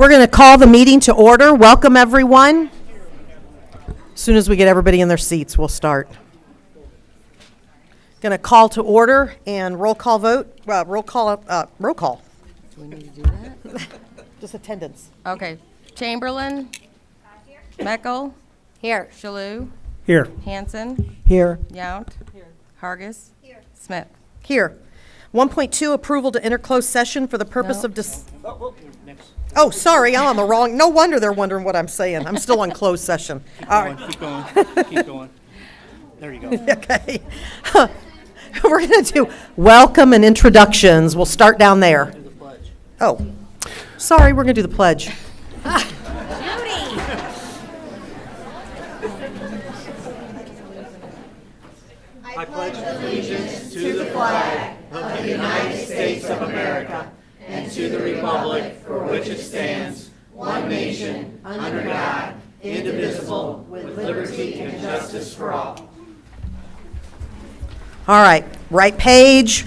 We're going to call the meeting to order. Welcome, everyone. As soon as we get everybody in their seats, we'll start. Going to call to order and roll call vote. Roll call. Do we need to do that? Just attendance. Okay. Chamberlain. Meckel. Here. Shalhoub. Here. Hanson. Here. Yount. Here. Hargis. Here. Smith. Here. 1.2, approval to enter closed session for the purpose of Oh, sorry, I'm on the wrong. No wonder they're wondering what I'm saying. I'm still on closed session. All right. Keep going. Keep going. There you go. Okay. We're going to do welcome and introductions. We'll start down there. Oh, sorry, we're going to do the pledge. I pledge allegiance to the flag of the United States of America and to the republic for which it stands, one nation, under God, indivisible, with liberty and justice for all. All right, right page,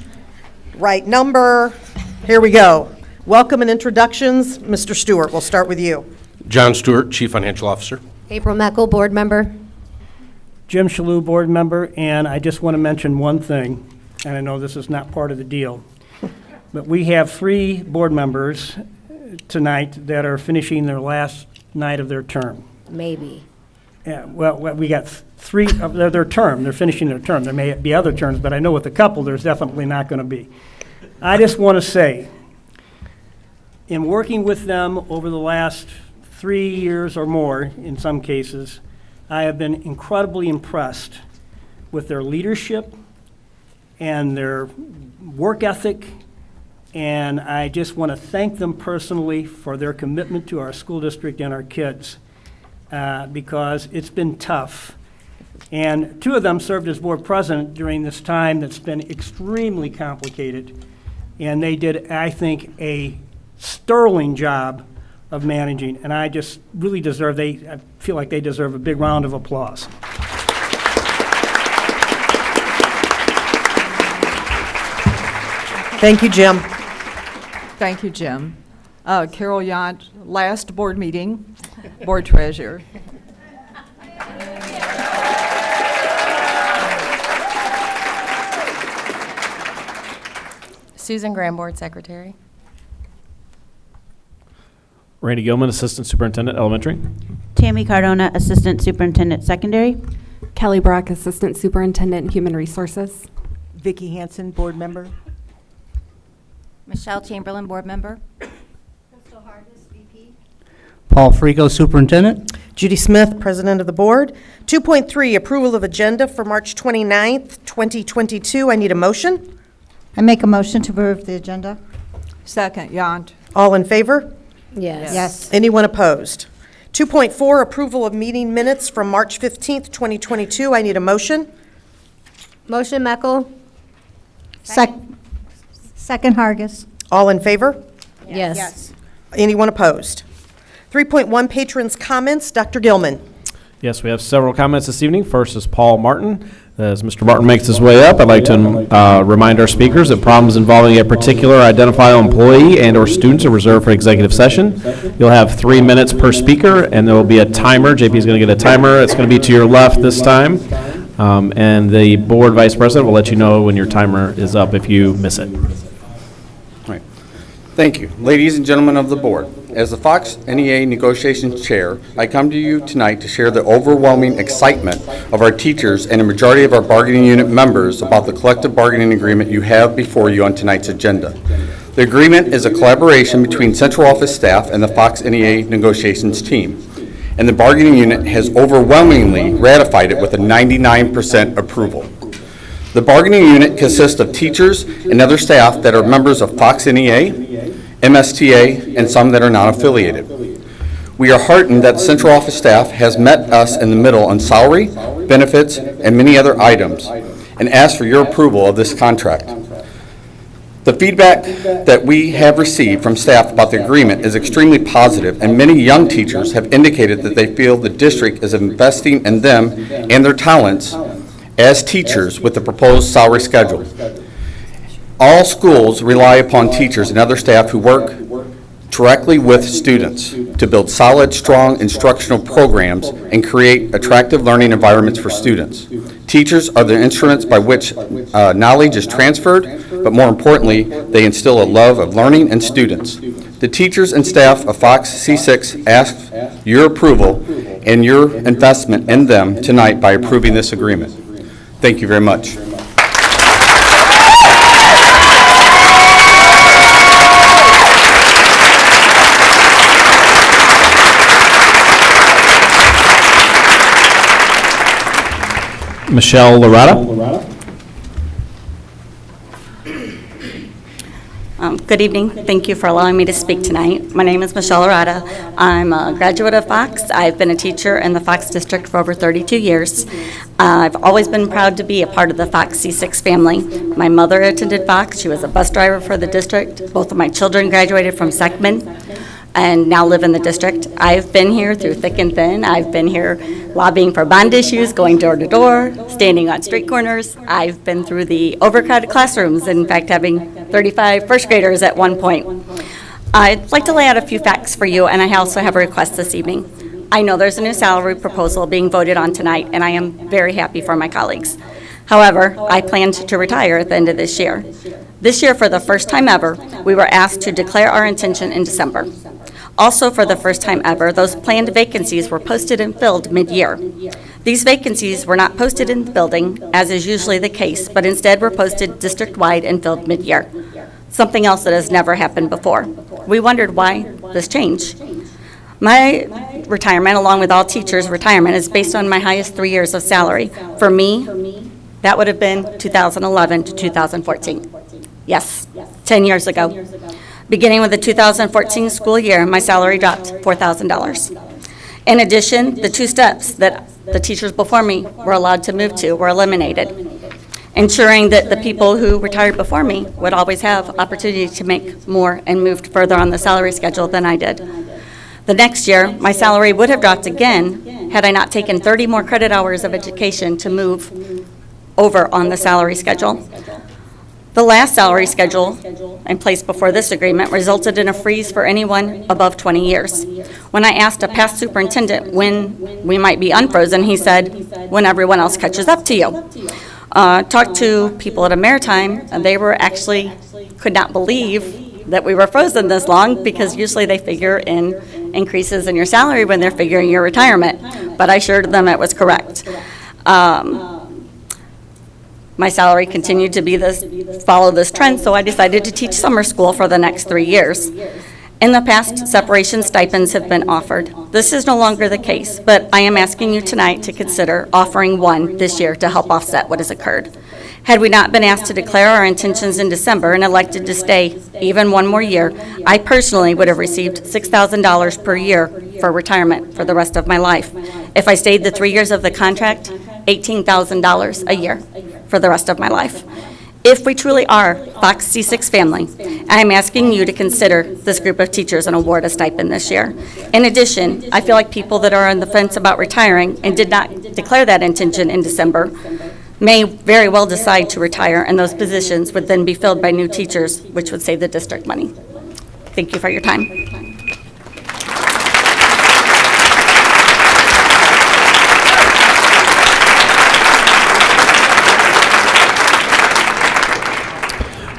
right number. Here we go. Welcome and introductions. Mr. Stewart, we'll start with you. John Stewart, Chief Financial Officer. April Meckel, board member. Jim Shalhoub, board member, and I just want to mention one thing, and I know this is not part of the deal, but we have 3 board members tonight that are finishing their last night of their term. Maybe. Yeah, well, we got 3 of their term. They're finishing their term. There may be other terms, but I know with a couple, there's definitely not going to be. I just want to say, in working with them over the last 3 years or more, in some cases, I have been incredibly impressed with their leadership and their work ethic, and I just want to thank them personally for their commitment to our school district and our kids, because it's been tough. And 2 of them served as board president during this time that's been extremely complicated, and they did, I think, a sterling job of managing, and I just really I feel like they deserve a big round of applause. Thank you, Jim. Thank you, Jim. Carol Yount, last board meeting, board treasurer. Susan Graham, board secretary. Randy Gilman, Assistant Superintendent, Elementary. Tammy Cardona, Assistant Superintendent, Secondary. Kelly Brock, Assistant Superintendent, Human Resources. Vicki Hansen, board member. Michelle Chamberlain, Board Member. Crystal Hargis, VP. Paul Frico, Superintendent. Judy Smith, President of the Board. 2.3, approval of agenda for March 29th, 2022. I need a motion. I make a motion to approve the agenda. Second, Yount. All in favor? Yes. Yes. Anyone opposed? 2.4, approval of meeting minutes from March 15th, 2022. I need a motion. Motion Meckel. Second Hargis. All in favor? Yes. Anyone opposed? 3.1, patrons' comments. Dr. Gilman. Yes, we have several comments this evening. First is Paul Martin. As Mr. Martin makes his way up, I'd like to remind our speakers that problems involving a particular identifiable employee and or students are reserved for executive session. You'll have 3 minutes per speaker, and there will be a timer. JP is going to get a timer. It's going to be to your left this time. And the board vice president will let you know when your timer is up if you miss it. Right. Thank you. Ladies and gentlemen of the board, as the Fox NEA Negotiations Chair, I come to you tonight to share the overwhelming excitement of our teachers and a majority of our bargaining unit members about the collective bargaining agreement you have before you on tonight's agenda. The agreement is a collaboration between central office staff and the Fox NEA Negotiations team, and the bargaining unit has overwhelmingly ratified it with a 99% approval. The bargaining unit consists of teachers and other staff that are members of Fox NEA, MSTA, and some that are non-affiliated. We are heartened that the central office staff has met us in the middle on salary, benefits, and many other items, and ask for your approval of this contract. The feedback that we have received from staff about the agreement is extremely positive, and many young teachers have indicated that they feel the district is investing in them and their talents as teachers with the proposed salary schedule. All schools rely upon teachers and other staff who work directly with students to build solid, strong instructional programs and create attractive learning environments for students. Teachers are the instruments by which knowledge is transferred, but more importantly, they instill a love of learning in students. The teachers and staff of Fox C-6 ask your approval and your investment in them tonight by approving this agreement. Thank you very much. Michelle Loretta. Good evening. Thank you for allowing me to speak tonight. My name is Michelle Loretta. I'm a graduate of Fox. I've been a teacher in the Fox district for over 32 years. I've always been proud to be a part of the Fox C6 family. My mother attended Fox. She was a bus driver for the district. Both of my children graduated from Seckman and now live in the district. I've been here through thick and thin. I've been here lobbying for bond issues, going door to door, standing on street corners. I've been through the overcrowded classrooms, in fact, having 35 first graders at one point. I'd like to lay out a few facts for you, and I also have a request this evening. I know there's a new salary proposal being voted on tonight, and I am very happy for my colleagues. However, I plan to retire at the end of this year. This year, for the first time ever, we were asked to declare our intention in December. Also, for the first time ever, those planned vacancies were posted and filled mid-year. These vacancies were not posted in the building, as is usually the case, but instead were posted district-wide and filled mid-year, something else that has never happened before. We wondered why this change. My retirement, along with all teachers' retirement, is based on my highest 3 years of salary. For me, that would have been 2011 to 2014. Yes, 10 years ago. Beginning with the 2014 school year, my salary dropped $4,000. In addition, the 2 steps that the teachers before me were allowed to move to were eliminated, ensuring that the people who retired before me would always have opportunity to make more and moved further on the salary schedule than I did. The next year, my salary would have dropped again had I not taken 30 more credit hours of education to move over on the salary schedule. The last salary schedule in place before this agreement resulted in a freeze for anyone above 20 years. When I asked a past superintendent when we might be unfrozen, he said, when everyone else catches up to you. Talked to people at a maritime, and they were actually could not believe that we were frozen this long, because usually they figure in increases in your salary when they're figuring your retirement. But I assured them it was correct. My salary continued to follow this trend, so I decided to teach summer school for the next 3 years. In the past, separation stipends have been offered. This is no longer the case, but I am asking you tonight to consider offering one this year to help offset what has occurred. Had we not been asked to declare our intentions in December and elected to stay even one more year, I personally would have received $6,000 per year for retirement for the rest of my life. If I stayed the 3 years of the contract, $18,000 a year for the rest of my life. If we truly are Fox C6 family, I am asking you to consider this group of teachers and award a stipend this year. In addition, I feel like people that are on the fence about retiring and did not declare that intention in December may very well decide to retire, and those positions would then be filled by new teachers, which would save the district money. Thank you for your time.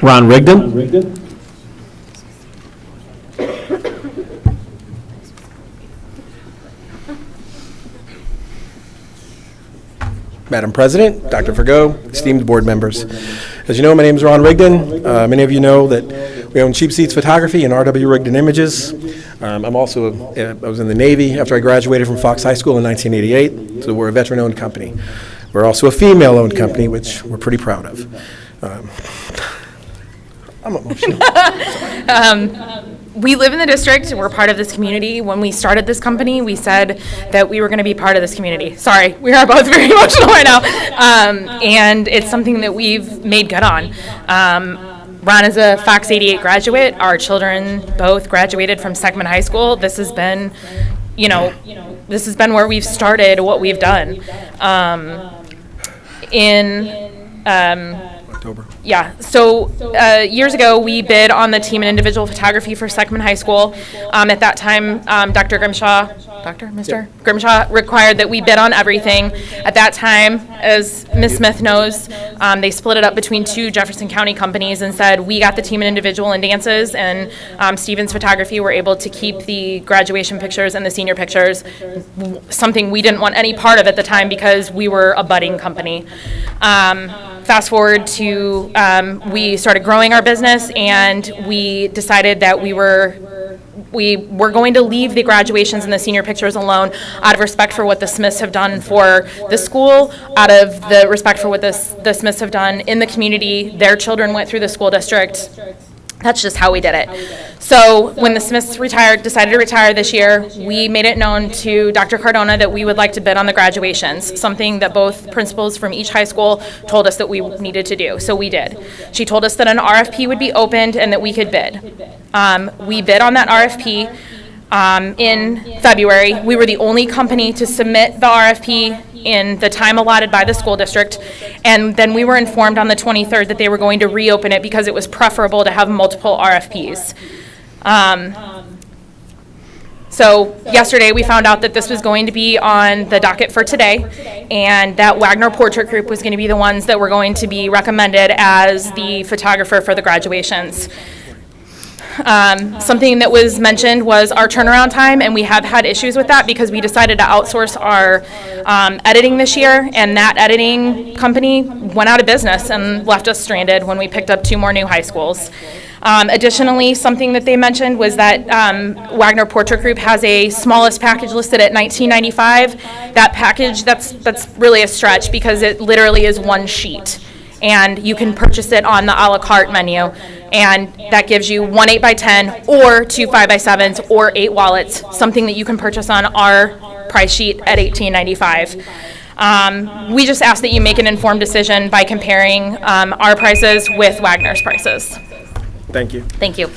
Ron Rigdon. Madam President, Dr. Forgo, esteemed board members. As you know, my name is Ron Rigdon. Many of you know that we own Cheap Seats Photography and R.W. Rigdon Images. I was in the Navy after I graduated from Fox High School in 1988, so we're a veteran-owned company. We're also a female-owned company, which we're pretty proud of. I'm emotional. We live in the district. We're part of this community. When we started this company, we said that we were going to be part of this community. Sorry, we are both very emotional right now. And it's something that we've made good on. Ron is a Fox 88 graduate. Our children both graduated from Seckman High School. This has been, this has been where we've started what we've done. October. Yeah, so years ago, we bid on the team and individual photography for Seckman High School. At that time, Mr. Grimshaw required that we bid on everything. At that time, as Ms. Smith knows, they split it up between 2 Jefferson County companies and said, we got the team and individual and dances, and Stevens Photography were able to keep the graduation pictures and the senior pictures, something we didn't want any part of at the time because we were a budding company. Fast forward to, we started growing our business, and we decided that we were going to leave the graduations and the senior pictures alone out of respect for what the Smiths have done for the school, out of the respect for what the Smiths have done in the community. Their children went through the school district. That's just how we did it. So when the Smiths decided to retire this year, we made it known to Dr. Cardona that we would like to bid on the graduations, something that both principals from each high school told us that we needed to do. So we did. She told us that an RFP would be opened and that we could bid. We bid on that RFP in February. We were the only company to submit the RFP in the time allotted by the school district, and then we were informed on the 23rd that they were going to reopen it because it was preferable to have multiple RFPs. So yesterday we found out that this was going to be on the docket for today, and that Wagner Portrait Group was going to be the ones that were going to be recommended as the photographer for the graduations. Something that was mentioned was our turnaround time, and we have had issues with that because we decided to outsource our editing this year, and that editing company went out of business and left us stranded when we picked up 2 more new high schools. Additionally, something that they mentioned was that Wagner Portrait Group has a smallest package listed at $19.95. That package, that's really a stretch because it literally is 1 sheet, and you can purchase it on the a la carte menu, and that gives you 1 8x10 or 2 5x7s or 8 wallets, something that you can purchase on our price sheet at $18.95. We just ask that you make an informed decision by comparing our prices with Wagner's prices. Thank you. Thank you.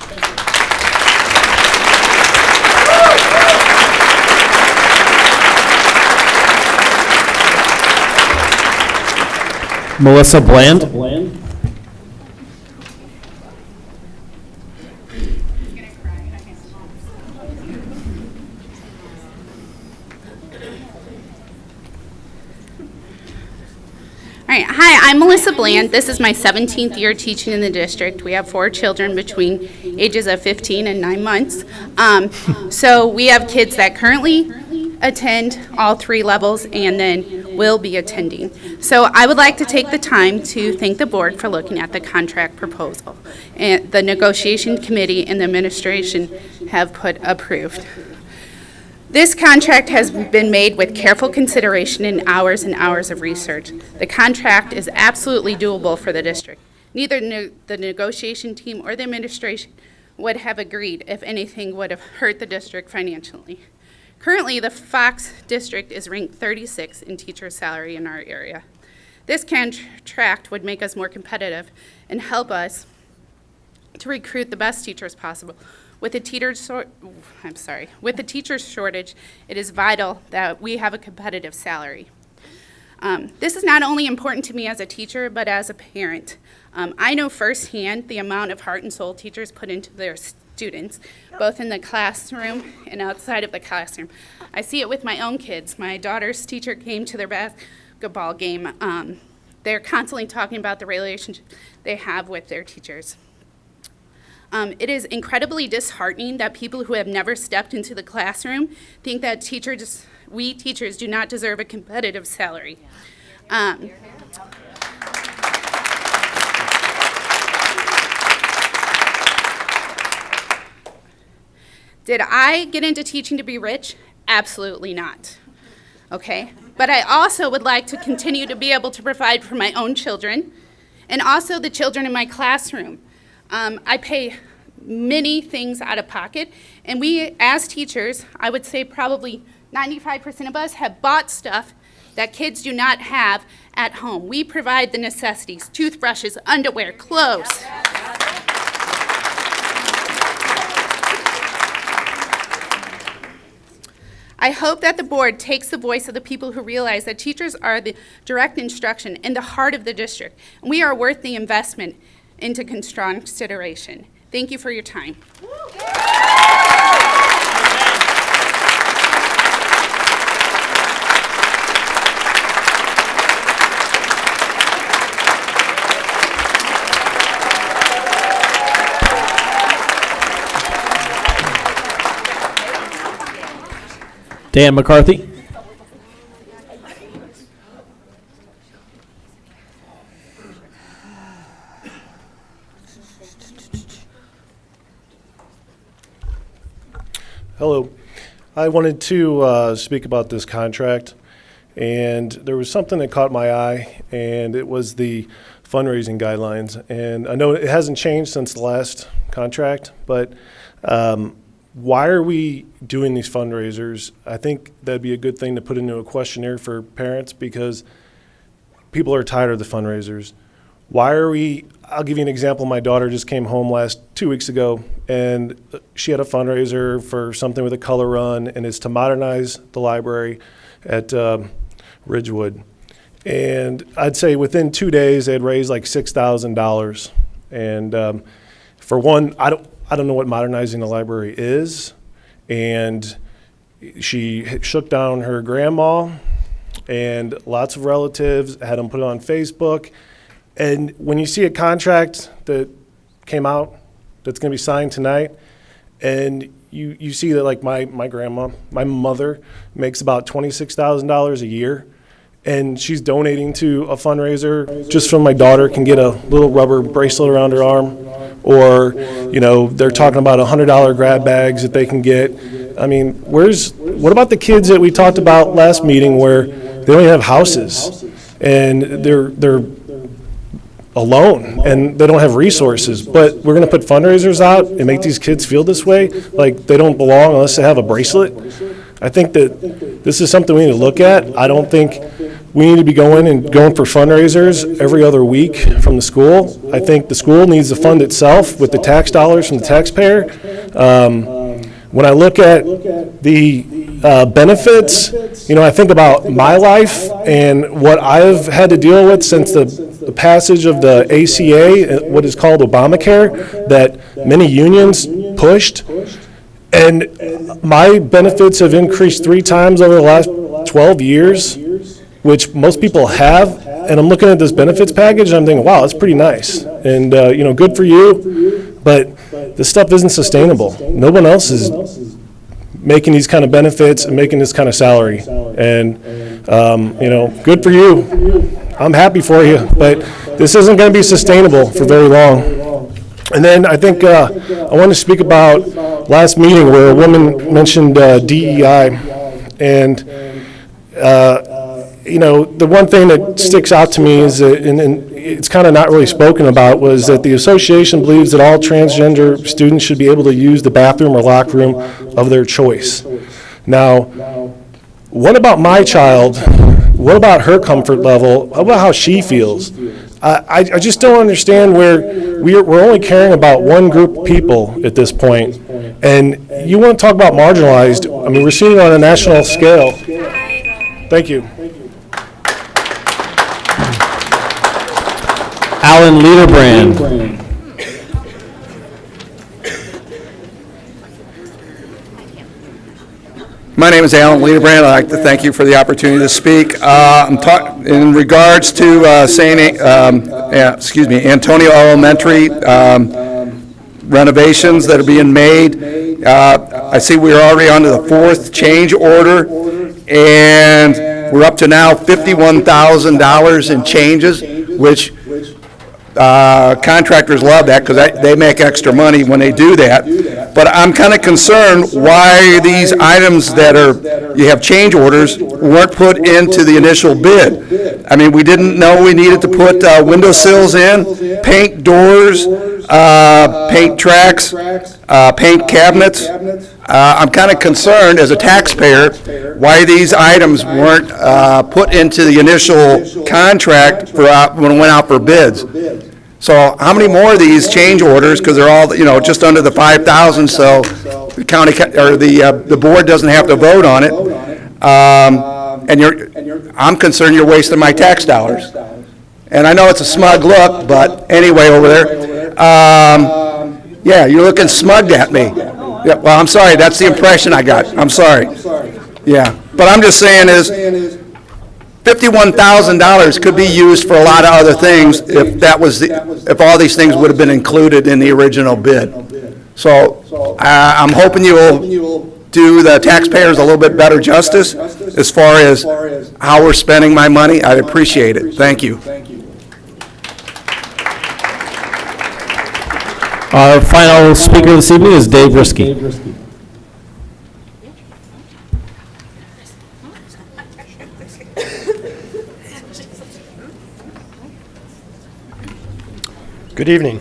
Melissa Bland. All right, hi, I'm Melissa Bland. This is my 17th year teaching in the district. We have 4 children between ages of 15 and 9 months. So we have kids that currently attend all 3 levels and then will be attending. So I would like to take the time to thank the board for looking at the contract proposal. And the negotiation committee and the administration have approved. This contract has been made with careful consideration and hours of research. The contract is absolutely doable for the district. Neither the negotiation team or the administration would have agreed if anything would have hurt the district financially. Currently, the Fox district is ranked 36 in teacher salary in our area. This contract would make us more competitive and help us to recruit the best teachers possible. With the teacher shortage, it is vital that we have a competitive salary. This is not only important to me as a teacher, but as a parent. I know firsthand the amount of heart and soul teachers put into their students, both in the classroom and outside of the classroom. I see it with my own kids. My daughter's teacher came to their basketball game. They're constantly talking about the relationship they have with their teachers. It is incredibly disheartening that people who have never stepped into the classroom think that we teachers do not deserve a competitive salary. Did I get into teaching to be rich? Absolutely not. Okay? But I also would like to continue to be able to provide for my own children and also the children in my classroom. I pay many things out of pocket, and we, as teachers, I would say probably 95% of us have bought stuff that kids do not have at home. We provide the necessities: toothbrushes, underwear, clothes. I hope that the board takes the voice of the people who realize that teachers are the direct instruction in the heart of the district, and we are worth the investment into consideration. Thank you for your time. Dan McCarthy. Hello. I wanted to speak about this contract, and there was something that caught my eye, and it was the fundraising guidelines. And I know it hasn't changed since the last contract, but why are we doing these fundraisers? I think that'd be a good thing to put into a questionnaire for parents, because people are tired of the fundraisers. Why are we, I'll give you an example. My daughter just came home 2 weeks ago, and she had a fundraiser for something with a color run, and it's to modernize the library at Ridgewood. And I'd say within 2 days, they had raised like $6,000. And for one, I don't know what modernizing the library is. And she shook down her grandma and lots of relatives, had them put it on Facebook. And when you see a contract that came out that's going to be signed tonight, and you see that, like, my grandma, my mother, makes about $26,000 a year, and she's donating to a fundraiser just so my daughter can get a little rubber bracelet around her arm, or, you know, they're talking about $100 grab bags that they can get. I mean, what about the kids that we talked about last meeting where they don't even have houses, and they're alone and they don't have resources, but we're going to put fundraisers out and make these kids feel this way, like they don't belong unless they have a bracelet? I think that this is something we need to look at. I don't think we need to be going for fundraisers every other week from the school. I think the school needs to fund itself with the tax dollars from the taxpayer. When I look at the benefits, you know, I think about my life and what I've had to deal with since the passage of the ACA, what is called Obamacare, that many unions pushed. And my benefits have increased 3 times over the last 12 years, which most people have. And I'm looking at this benefits package and I'm thinking, wow, that's pretty nice. And, you know, good for you. But this stuff isn't sustainable. No one else is making these kind of benefits and making this kind of salary. And, you know, good for you. I'm happy for you. But this isn't going to be sustainable for very long. And then I think I want to speak about last meeting where a woman mentioned DEI. And, you know, the one thing that sticks out to me is that, and it's kind of not really spoken about, was that the association believes that all transgender students should be able to use the bathroom or locker room of their choice. Now, what about my child? What about her comfort level? What about how she feels? I just don't understand where we're only caring about one group of people at this point. And you want to talk about marginalized? I mean, we're seeing it on a national scale. Thank you. Alan Liederbrand. My name is Alan Liederbrand. I'd like to thank you for the opportunity to speak. I'm in regards to Antonio Elementary renovations that are being made. I see we're already on to the 4th change order, and we're up to now $51,000 in changes, which contractors love that because they make extra money when they do that. But I'm kind of concerned why these items that you have change orders weren't put into the initial bid. I mean, we didn't know we needed to put window sills in, paint doors, paint tracks, paint cabinets. I'm kind of concerned as a taxpayer why these items weren't put into the initial contract when it went out for bids. So how many more of these change orders, because they're all, you know, just under the 5,000, so the county, or the board doesn't have to vote on it. And I'm concerned you're wasting my tax dollars. And I know it's a smug look, but anyway, over there, yeah, you're looking smug at me. Yeah, well, I'm sorry, that's the impression I got. I'm sorry. Yeah, but I'm just saying is, $51,000 could be used for a lot of other things if all these things would have been included in the original bid. So I'm hoping you will do the taxpayers a little bit better justice as far as how we're spending my money. I'd appreciate it. Thank you. Our final speaker this evening is Dave Risky. Good evening.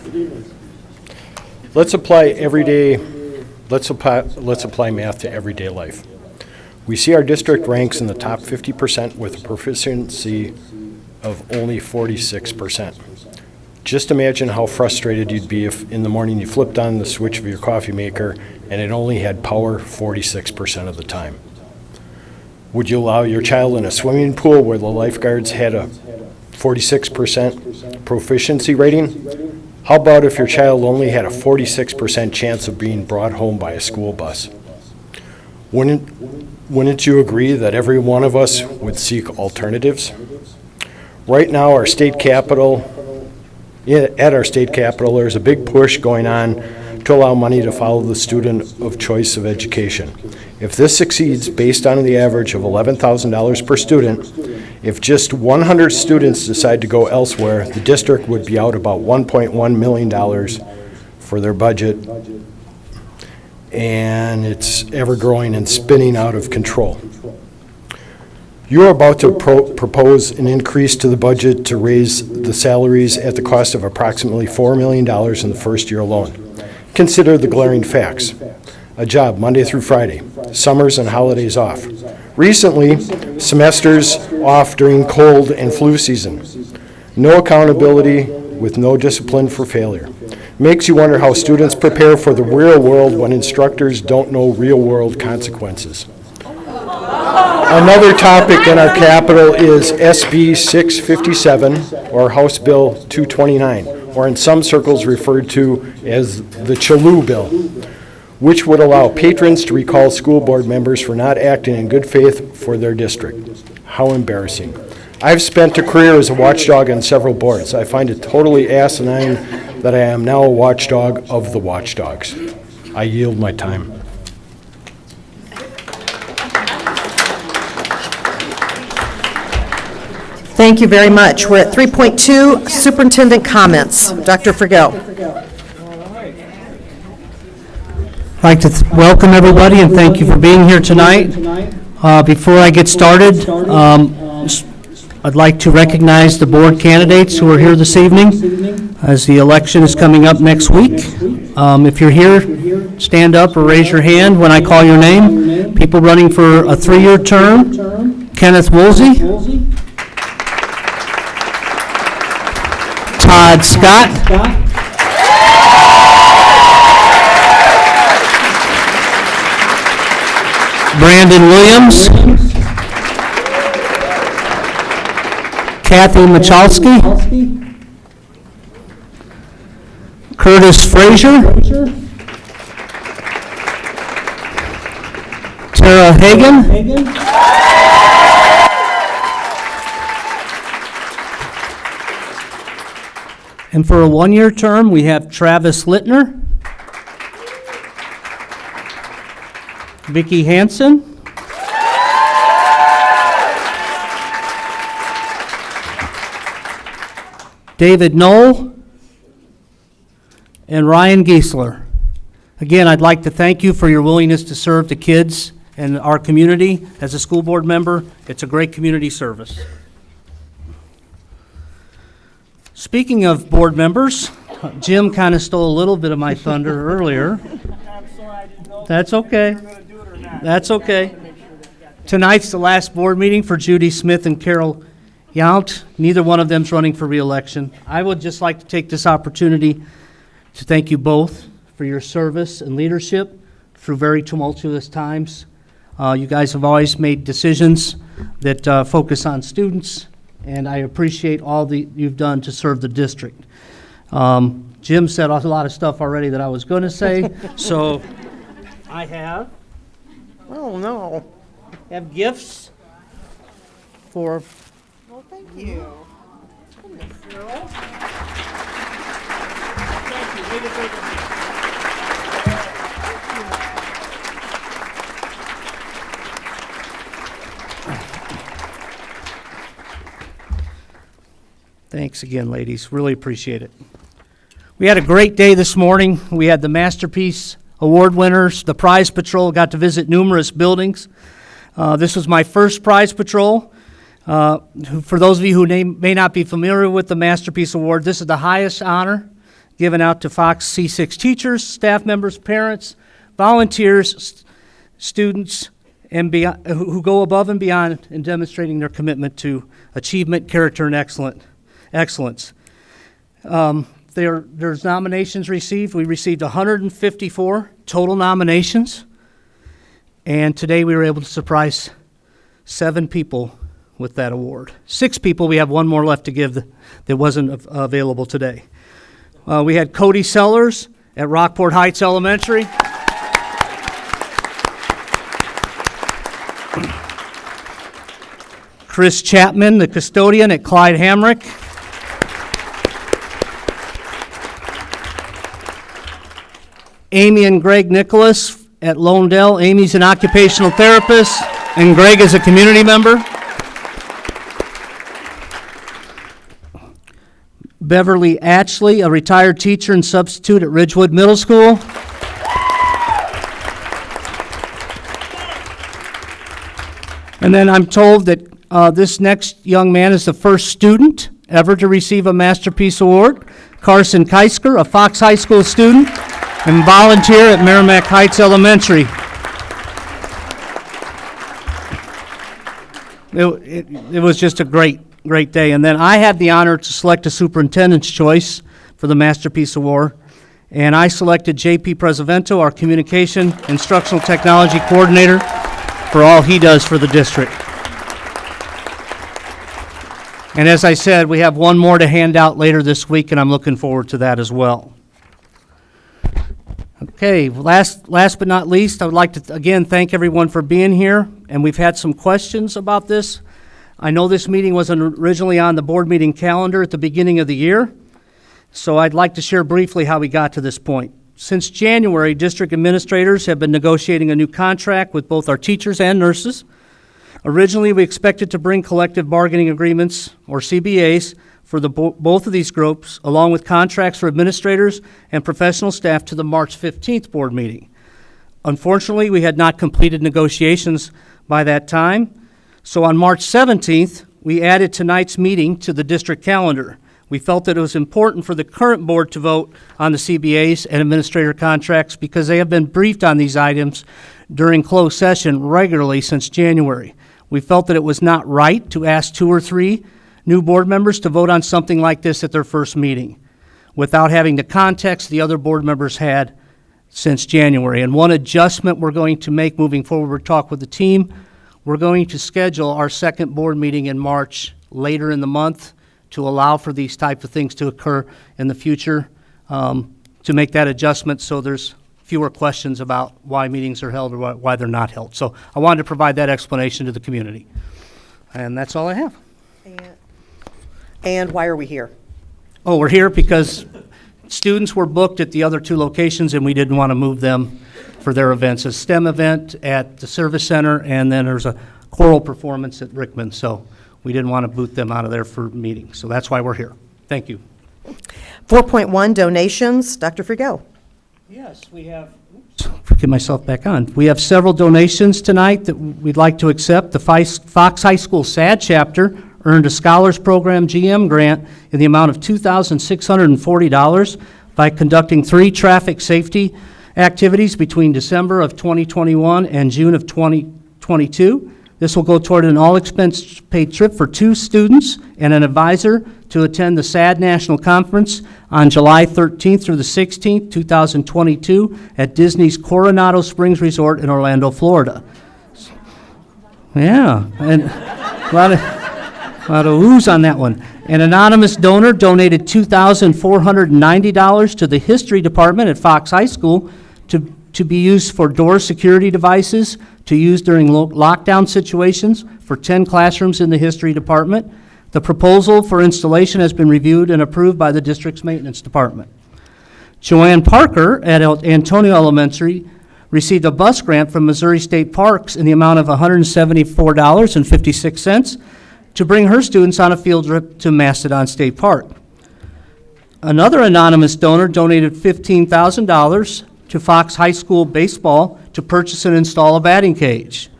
Let's apply math to everyday life. We see our district ranks in the top 50% with a proficiency of only 46%. Just imagine how frustrated you'd be if in the morning you flipped on the switch of your coffee maker and it only had power 46% of the time. Would you allow your child in a swimming pool where the lifeguards had a 46% proficiency rating? How about if your child only had a 46% chance of being brought home by a school bus? Wouldn't you agree that every one of us would seek alternatives? Right now, at our state capitol, there's a big push going on to allow money to follow the student of choice of education. If this succeeds, based on the average of $11,000 per student, if just 100 students decide to go elsewhere, the district would be out about $1.1 million for their budget, and it's ever growing and spinning out of control. You're about to propose an increase to the budget to raise the salaries at the cost of approximately $4 million in the first year alone. Consider the glaring facts. A job Monday through Friday, summers and holidays off. Recently, semesters off during cold and flu season. No accountability with no discipline for failure. Makes you wonder how students prepare for the real world when instructors don't know real world consequences. Another topic in our capital is SB 657, or House Bill 229, or in some circles referred to as the Chalou Bill, which would allow patrons to recall school board members for not acting in good faith for their district. How embarrassing. I've spent a career as a watchdog on several boards. I find it totally asinine that I am now a watchdog of the watchdogs. I yield my time. Thank you very much. We're at 3.2, superintendent comments. Dr. Frigo. I'd like to welcome everybody and thank you for being here tonight. Before I get started, I'd like to recognize the board candidates who are here this evening, as the election is coming up next week. If you're here, stand up or raise your hand when I call your name. People running for a 3-year term: Kenneth Woolsey, Todd Scott, Brandon Williams, Kathy Michalski, Curtis Frazier, Tara Hagan, and for a 1-year term, we have Travis Littner, Vicki Hansen, David Knoll, and Ryan Giesler. Again, I'd like to thank you for your willingness to serve the kids and our community. As a school board member, it's a great community service. Speaking of board members, Jim kind of stole a little bit of my thunder earlier. That's okay. That's okay. Tonight's the last board meeting for Judy Smith and Carol Yount. Neither one of them's running for re-election. I would just like to take this opportunity to thank you both for your service and leadership through very tumultuous times. You guys have always made decisions that focus on students, and I appreciate all that you've done to serve the district. Jim said a lot of stuff already that I was going to say, so I have. Oh, no. Have gifts for. Well, thank you. Goodness, Carol. Thank you. Way to take it. Thanks again, ladies. Really appreciate it. We had a great day this morning. We had the Masterpiece Award winners, the Prize Patrol, got to visit numerous buildings. This was my first Prize Patrol. For those of you who may not be familiar with the Masterpiece Award, this is the highest honor given out to Fox C-6 teachers, staff members, parents, volunteers, students, and who go above and beyond in demonstrating their commitment to achievement, character, and excellence. There's nominations received. We received 154 total nominations, and today we were able to surprise 7 people with that award. 6 people, we have one more left to give that wasn't available today. We had Cody Sellers at Rockport Heights Elementary. Chris Chapman, the custodian at Clyde Hamrick. Amy and Greg Nicholas at Lonedale. Amy's an occupational therapist, and Greg is a community member. Beverly Atchley, a retired teacher and substitute at Ridgewood Middle School. And then I'm told that this next young man is the first student ever to receive a Masterpiece Award. Carson Keisker, a Fox High School student and volunteer at Merrimack Heights Elementary. It was just a great day. And then I had the honor to select a superintendent's choice for the Masterpiece Award. And I selected J.P. Presavento, our communication instructional technology coordinator, for all he does for the district. And as I said, we have one more to hand out later this week, and I'm looking forward to that as well. Okay, last but not least, I would like to again thank everyone for being here, and we've had some questions about this. I know this meeting wasn't originally on the board meeting calendar at the beginning of the year, so I'd like to share briefly how we got to this point. Since January, district administrators have been negotiating a new contract with both our teachers and nurses. Originally, we expected to bring collective bargaining agreements, or CBAs, for both of these groups, along with contracts for administrators and professional staff, to the March 15th board meeting. Unfortunately, we had not completed negotiations by that time, so on March 17th, we added tonight's meeting to the district calendar. We felt that it was important for the current board to vote on the CBAs and administrator contracts because they have been briefed on these items during closed session regularly since January. We felt that it was not right to ask 2 or 3 new board members to vote on something like this at their first meeting without having the context the other board members had since January. And one adjustment we're going to make moving forward, we'll talk with the team, we're going to schedule our second board meeting in March later in the month to allow for these type of things to occur in the future, to make that adjustment so there's fewer questions about why meetings are held or why they're not held. So I wanted to provide that explanation to the community. And that's all I have. And why are we here? Oh, we're here because students were booked at the other 2 locations and we didn't want to move them for their events. A STEM event at the Service Center, and then there's a choral performance at Rickman. So we didn't want to boot them out of there for meetings. So that's why we're here. Thank you. 4.1, donations. Dr. Frigo. Yes, we have, get myself back on. We have several donations tonight that we'd like to accept. The Fox High School SAD chapter earned a Scholars Program GM grant in the amount of $2,640 by conducting 3 traffic safety activities between December of 2021 and June of 2022. This will go toward an all-expense-paid trip for 2 students and an advisor to attend the SAD National Conference on July 13th through the 16th, 2022, at Disney's Coronado Springs Resort in Orlando, Florida. Yeah, and a lot of oohs on that one. An anonymous donor donated $2,490 to the History Department at Fox High School to be used for door security devices to use during lockdown situations for 10 classrooms in the History Department. The proposal for installation has been reviewed and approved by the district's maintenance department. Joanne Parker at Antonio Elementary received a bus grant from Missouri State Parks in the amount of $174.56 to bring her students on a field trip to Mastodon State Park. Another anonymous donor donated $15,000 to Fox High School baseball to purchase and install a batting cage.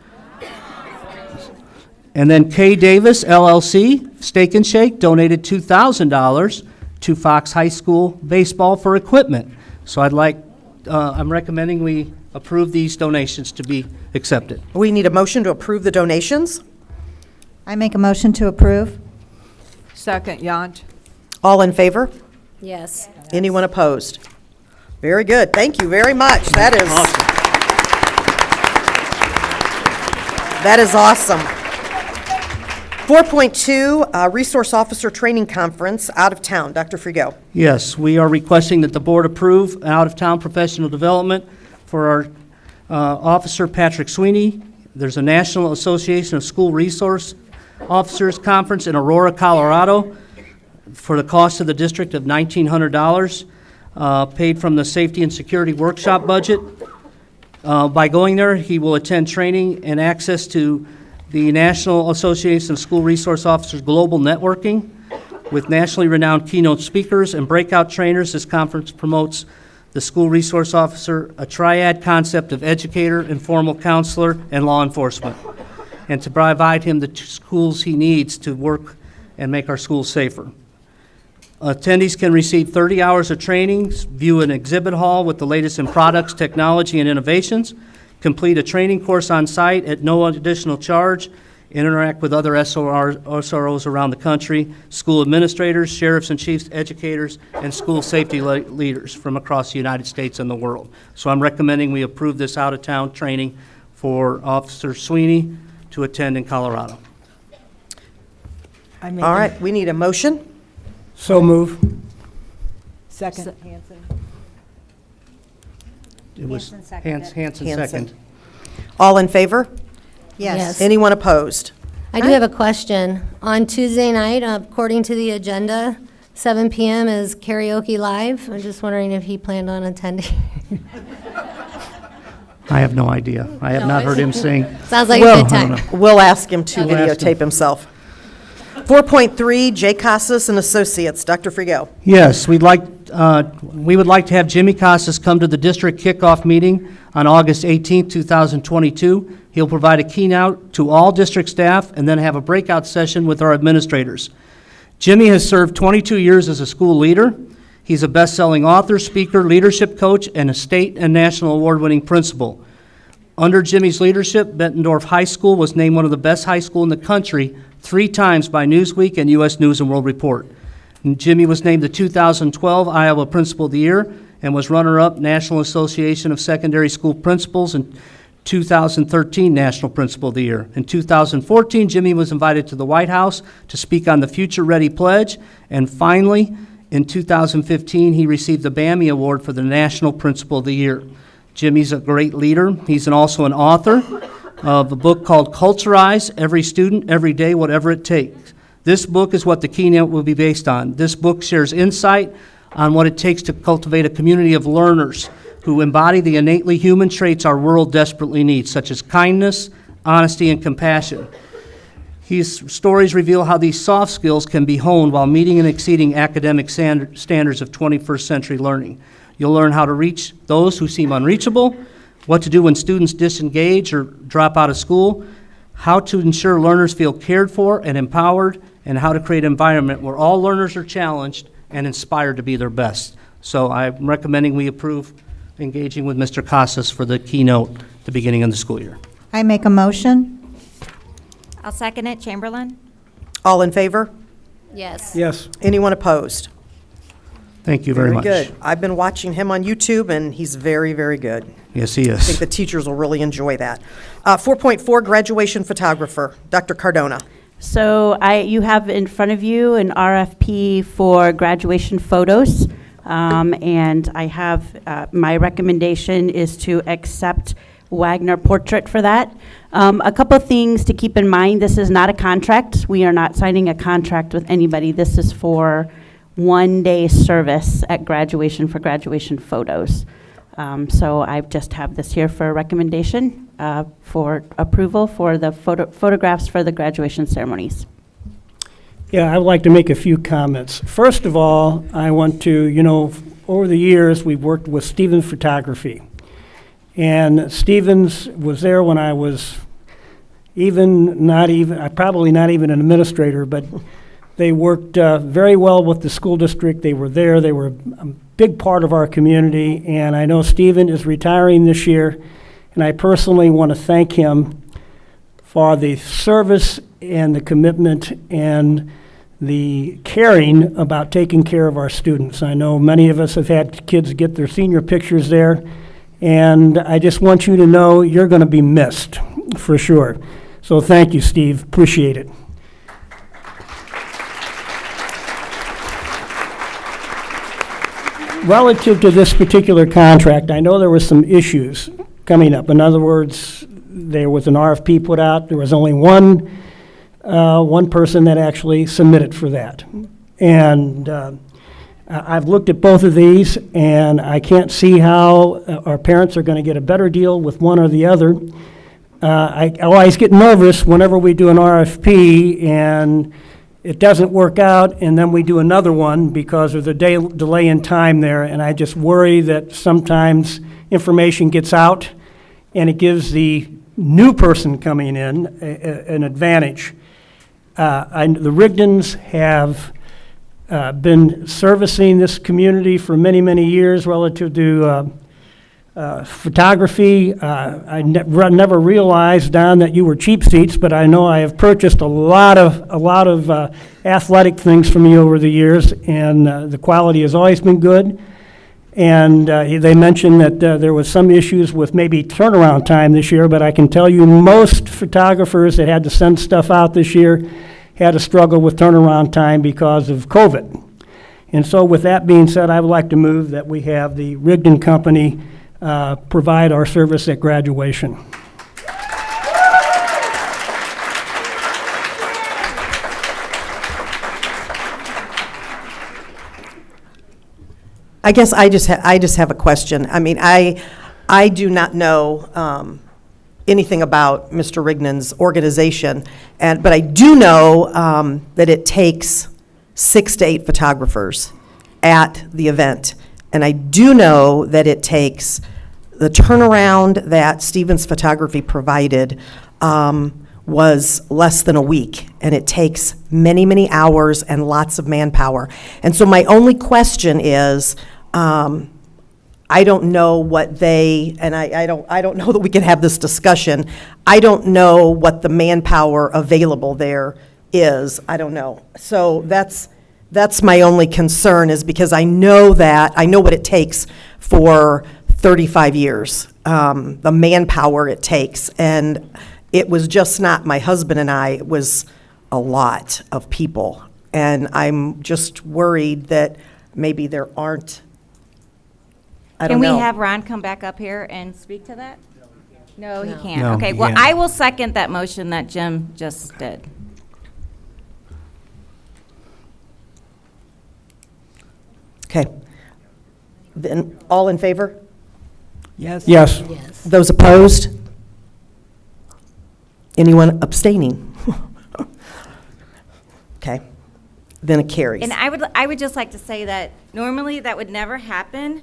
And then K. Davis LLC, Steak and Shake, donated $2,000 to Fox High School baseball for equipment. So I'm recommending we approve these donations to be accepted. We need a motion to approve the donations. I make a motion to approve. Second, Yount. All in favor? Yes. Anyone opposed? Very good. Thank you very much. That is awesome. 4.2, Resource Officer Training Conference, out of town. Dr. Frigo. Yes, we are requesting that the board approve an out-of-town professional development for our officer, Patrick Sweeney. There's a National Association of School Resource Officers Conference in Aurora, Colorado, for the cost of the district of $1,900, paid from the Safety and Security Workshop budget. By going there, he will attend training and access to the National Association of School Resource Officers Global Networking with nationally renowned keynote speakers and breakout trainers. This conference promotes the school resource officer, a triad concept of educator, informal counselor, and law enforcement, and to provide him the tools he needs to work and make our schools safer. Attendees can receive 30 hours of training, view an exhibit hall with the latest in products, technology, and innovations, complete a training course on site at no additional charge, interact with other SROs around the country, school administrators, sheriffs and chiefs, educators, and school safety leaders from across the United States and the world. So I'm recommending we approve this out-of-town training for Officer Sweeney to attend in Colorado. All right, we need a motion. So move. Second, Hanson. It was Hanson Hanson second. All in favor? Yes. Anyone opposed? I do have a question. On Tuesday night, according to the agenda, 7 p.m. is karaoke live. I'm just wondering if he planned on attending. I have no idea. I have not heard him sing. Sounds like a good time. We'll ask him to We'll ask him. videotape himself. 4.3, J. Casas and Associates. Dr. Frigo. Yes, we would like to have Jimmy Casas come to the district kickoff meeting on August 18th, 2022. He'll provide a keynote to all district staff and then have a breakout session with our administrators. Jimmy has served 22 years as a school leader. He's a best-selling author, speaker, leadership coach, and a state and national award-winning principal. Under Jimmy's leadership, Bettendorf High School was named one of the best high schools in the country 3 times by Newsweek and U.S. News & World Report. And Jimmy was named the 2012 Iowa Principal of the Year and was runner-up National Association of Secondary School Principals and 2013 National Principal of the Year. In 2014, Jimmy was invited to the White House to speak on the Future Ready Pledge, and finally, in 2015, he received the BAMI Award for the National Principal of the Year. Jimmy's a great leader. He's also an author of a book called Culturize, Every Student, Every Day, Whatever It Takes. This book is what the keynote will be based on. This book shares insight on what it takes to cultivate a community of learners who embody the innately human traits our world desperately needs, such as kindness, honesty, and compassion. His stories reveal how these soft skills can be honed while meeting and exceeding academic standards of 21st century learning. You'll learn how to reach those who seem unreachable, what to do when students disengage or drop out of school, how to ensure learners feel cared for and empowered, and how to create an environment where all learners are challenged and inspired to be their best. So I'm recommending we approve engaging with Mr. Casas for the keynote at the beginning of the school year. I make a motion. I'll second it. Chamberlain? All in favor? Yes. Yes. Anyone opposed? Thank you very much. Good. I've been watching him on YouTube, and he's very, very good. Yes, he I think is. the teachers will really enjoy that. 4.4, graduation photographer. Dr. Cardona. So you have in front of you an RFP for graduation photos. And I have, my recommendation is to accept Wagner Portrait for that. A couple of things to keep in mind. This is not a contract. We are not signing a contract with anybody. This is for one-day service at graduation for graduation photos. So I just have this here for a recommendation for approval for the photographs for the graduation ceremonies. Yeah, I would like to make a few comments. First of all, I want to, over the years, we've worked with Stevens Photography. And Stevens was there when I was probably not even an administrator, but they worked very well with the school district. They were there. They were a big part of our community. And I know Steven is retiring this year, and I personally want to thank him for the service and the commitment and the caring about taking care of our students. I know many of us have had kids get their senior pictures there, and I just want you to know you're going to be missed, for sure. So thank you, Steve. Appreciate it. Relative to this particular contract, I know there were some issues coming up. In other words, there was an RFP put out. There was only one person that actually submitted for that. And I've looked at both of these, and I can't see how our parents are going to get a better deal with one or the other. I always get nervous whenever we do an RFP and it doesn't work out, and then we do another one because of the delay in time there, and I just worry that sometimes information gets out and it gives the new person coming in an advantage. The Rigdons have been servicing this community for many, many years relative to photography. I never realized, Don, that you were cheap seats, but I know I have purchased a lot of athletic things from you over the years, and the quality has always been good. And they mentioned that there was some issues with maybe turnaround time this year, but I can tell you most photographers that had to send stuff out this year had to struggle with turnaround time because of COVID. And so with that being said, I would like to move that we have the Rigdon Company provide our service at graduation. I guess I just have a question. I mean, I do not know anything about Mr. Rignan's organization, but I do know that it takes 6 to 8 photographers at the event. And I do know that it takes the turnaround that Stevens Photography provided was less than a week, and it takes many, many hours and lots of manpower. And so my only question is, I don't know what they, and I don't know that we can have this discussion. I don't know what the manpower available there is. I don't know. So that's my only concern, is because I know what it takes for 35 years, the manpower it takes. And it was just not my husband and I, it was a lot of people. And I'm just worried that maybe there aren't, I don't know. Can we have Ron come back up here and speak to that? No, he can't. No, Okay, he well, can't. I will second that motion that Jim just did. Okay. Then, all in favor? Yes. Yes. Those opposed? Anyone abstaining? Okay, then it carries. And I would just like to say that normally that would never happen,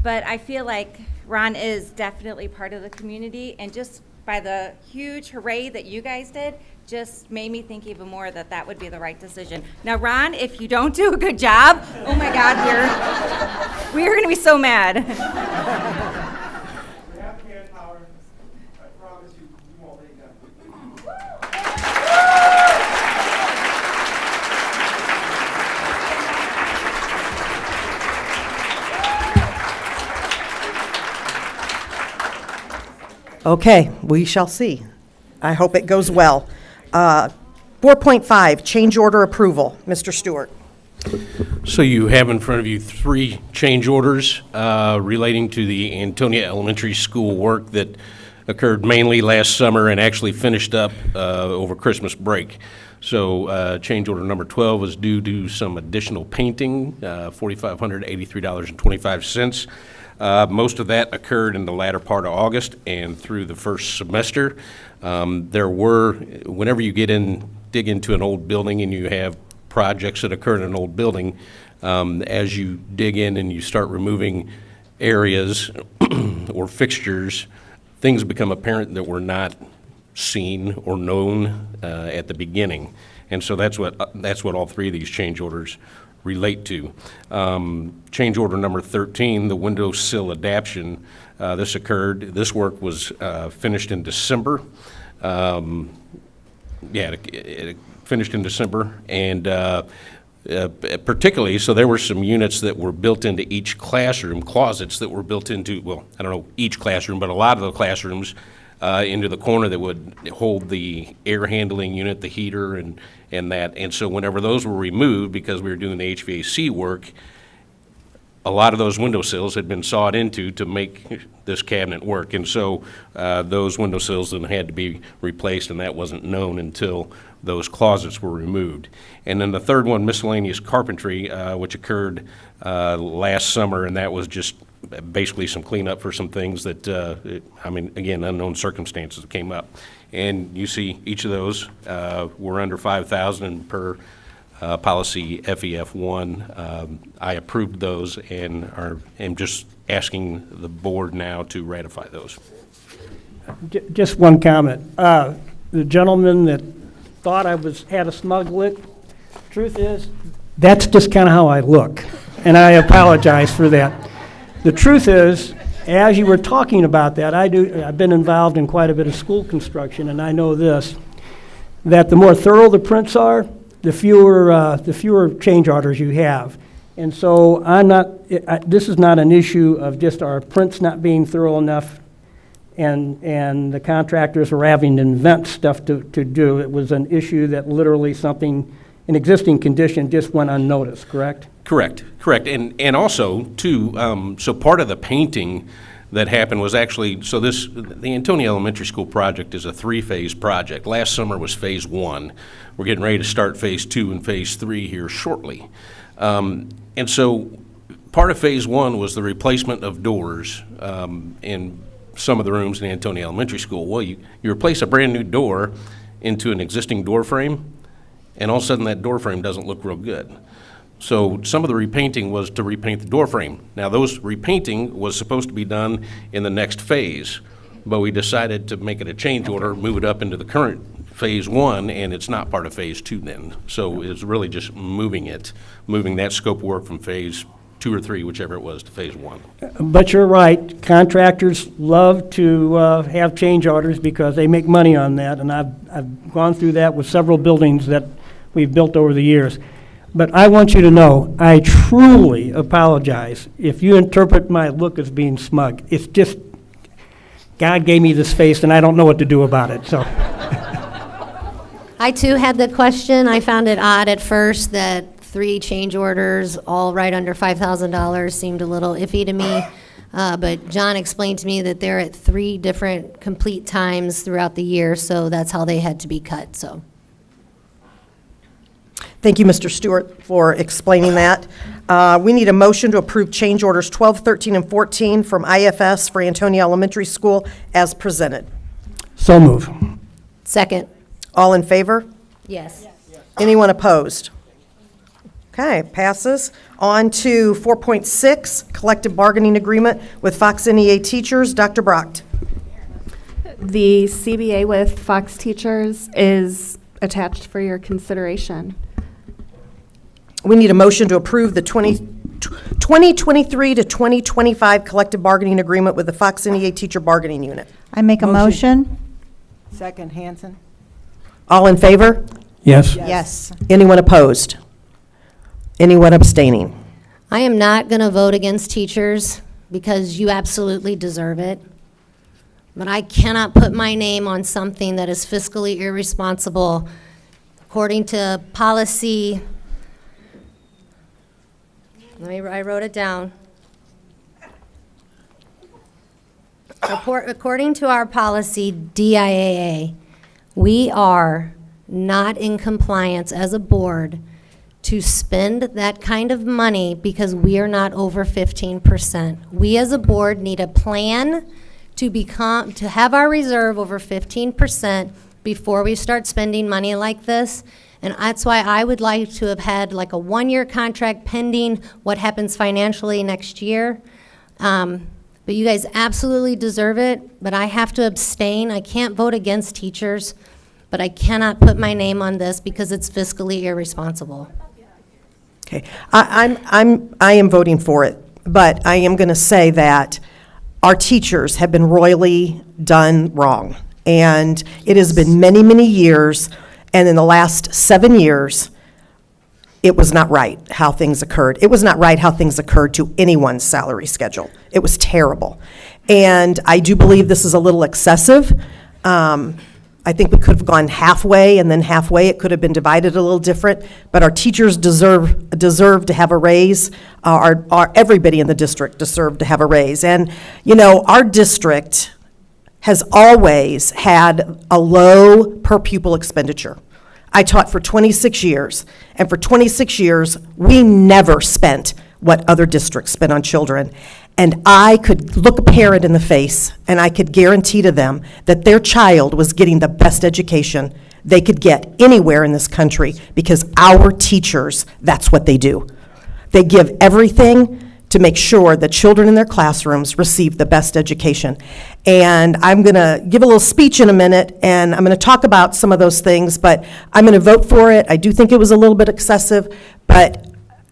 but I feel like Ron is definitely part of the community, and just by the huge hooray that you guys did, just made me think even more that that would be the right decision. Now, Ron, if you don't do a good job, oh my God, we're going to be so mad. Okay, we shall see. I hope it goes well. 4.5, change order approval. Mr. Stewart. So you have in front of you 3 change orders relating to the Antonia Elementary School work that occurred mainly last summer and actually finished up over Christmas break. So change order number 12 was due to some additional painting, $4,583.25. Most of that occurred in the latter part of August and through the first semester. There were, whenever you dig into an old building and you have projects that occur in an old building, as you dig in and you start removing areas or fixtures, things become apparent that were not seen or known at the beginning. And so that's what all 3 of these change orders relate to. Change order number 13, the window sill adaption, this work was finished in December. It finished in December, and particularly, so there were some units that were built into each classroom, closets that were built into, well, I don't know each classroom, but a lot of the classrooms into the corner that would hold the air handling unit, the heater, and that. And so whenever those were removed, because we were doing the HVAC work, a lot of those windowsills had been sawed into to make this cabinet work. And so those windowsills then had to be replaced, and that wasn't known until those closets were removed. And then the third one, miscellaneous carpentry, which occurred last summer, and that was just basically some cleanup for some things that, again, unknown circumstances came up. And you see each of those were under $5,000 per policy FEF1. I approved those and am just asking the board now to ratify those. Just one comment. The gentleman that thought I had a smug look, truth is, that's just kind of how I look, and I apologize for that. The truth is, as you were talking about that, I've been involved in quite a bit of school construction, and I know this, that the more thorough the prints are, the fewer change orders you have. And so this is not an issue of just our prints not being thorough enough and the contractors were having to invent stuff to do. It was an issue that literally an existing condition just went unnoticed, correct? Correct. And also, too, so part of the painting that happened was actually, the Antonia Elementary School project is a 3-phase project. Last summer was phase 1. We're getting ready to start phase 2 and phase 3 here shortly. And so part of phase 1 was the replacement of doors in some of the rooms in Antonia Elementary School. Well, you replace a brand new door into an existing door frame, and all of a sudden that door frame doesn't look real good. So some of the repainting was to repaint the door frame. Now those repainting was supposed to be done in the next phase, but we decided to make it a change order, move it up into the current phase 1, and it's not part of phase 2 then. So it's really just moving that scope of work from phase 2 or 3, whichever it was, to phase 1. But you're right, contractors love to have change orders because they make money on that, and I've gone through that with several buildings that we've built over the years. But I want you to know, I truly apologize if you interpret my look as being smug. It's just, God gave me this face and I don't know what to do about it, so. I too had the question. I found it odd at first that 3 change orders, all right under $5,000, seemed a little iffy to me. But John explained to me that they're at 3 different complete times throughout the year, so that's how they had to be cut, so. Thank you, Mr. Stewart, for explaining that. We need a motion to approve change orders 12, 13, and 14 from IFS for Antonia Elementary School as presented. So move. Second. All in favor? Yes. Anyone opposed? Okay, passes. On to 4.6, collective bargaining agreement with Fox NEA teachers. Dr. Brock. The CBA with Fox teachers is attached for your consideration. We need a motion to approve the 2023 to 2025 collective bargaining agreement with the Fox NEA teacher bargaining unit. I make a motion. Second, Hanson. All in favor? Yes. Yes. Anyone opposed? Anyone abstaining? I am not going to vote against teachers because you absolutely deserve it. but I cannot put my name on something that is fiscally irresponsible. According to policy, I wrote it down. According to our policy, DIAA, we are not in compliance as a board to spend that kind of money because we are not over 15%. We as a board need a plan to have our reserve over 15% before we start spending money like this. And that's why I would like to have had like a one-year contract pending what happens financially next year. But you guys absolutely deserve it, but I have to abstain. I can't vote against teachers, but I cannot put my name on this because it's fiscally irresponsible. Okay, I am voting for it, but I am going to say that our teachers have been royally done wrong. And it has been many, many years, and in the last 7 years, it was not right how things occurred. It was not right how things occurred to anyone's salary schedule. It was terrible. And I do believe this is a little excessive. I think we could have gone halfway, and then halfway it could have been divided a little different, but our teachers deserve to have a raise. Everybody in the district deserved to have a raise. And, you know, our district has always had a low per pupil expenditure. I taught for 26 years, and for 26 years, we never spent what other districts spent on children. And I could look a parent in the face, and I could guarantee to them that their child was getting the best education they could get anywhere in this country, because our teachers, that's what they do. They give everything to make sure that children in their classrooms receive the best education. And I'm going to give a little speech in a minute, and I'm going to talk about some of those things, but I'm going to vote for it. I do think it was a little bit excessive, but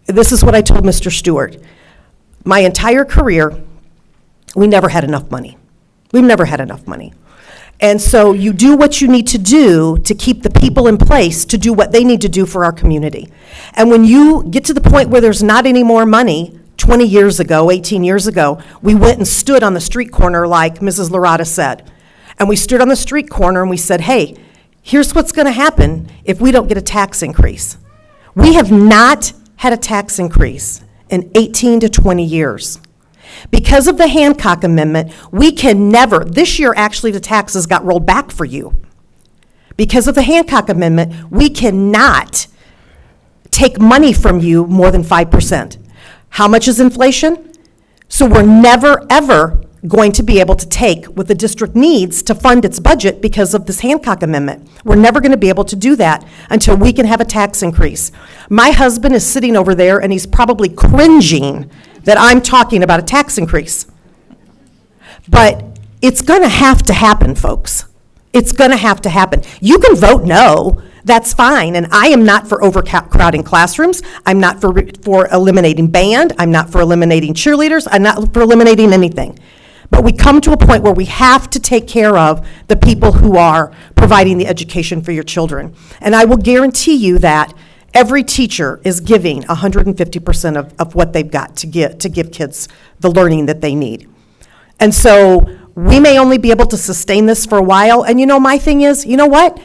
this is what I told Mr. Stewart. My entire career, we never had enough money. We've never had enough money. And so you do what you need to do to keep the people in place to do what they need to do for our community. And when you get to the point where there's not any more money, 20 years ago, 18 years ago, we went and stood on the street corner like Mrs. Lorata said. And we stood on the street corner and we said, hey, here's what's going to happen if we don't get a tax increase. We have not had a tax increase in 18 to 20 years. Because of the Hancock Amendment, we can never, this year actually the taxes got rolled back for you. Because of the Hancock Amendment, we cannot take money from you more than 5%. How much is inflation? So we're never, ever going to be able to take what the district needs to fund its budget because of this Hancock Amendment. We're never going to be able to do that until we can have a tax increase. My husband is sitting over there, and he's probably cringing that I'm talking about a tax increase. But it's going to have to happen, folks. It's going to have to happen. You can vote no. That's fine, and I am not for overcrowding classrooms. I'm not for eliminating band. I'm not for eliminating cheerleaders. I'm not for eliminating anything. But we come to a point where we have to take care of the people who are providing the education for your children. And I will guarantee you that every teacher is giving 150% of what they've got to give kids the learning that they need. And so we may only be able to sustain this for a while. And you know, my thing is, you know what?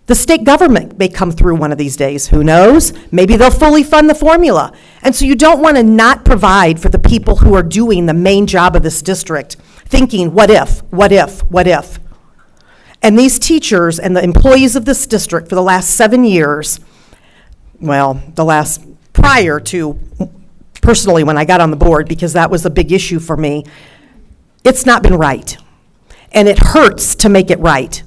The state government may come through one of these days. Who knows? Maybe they'll fully fund the formula. And so you don't want to not provide for the people who are doing the main job of this district, thinking, what if, what if, what if? And these teachers and the employees of this district for the last 7 years, well, prior to personally when I got on the board, because that was a big issue for me, it's not been right. And it hurts to make it right.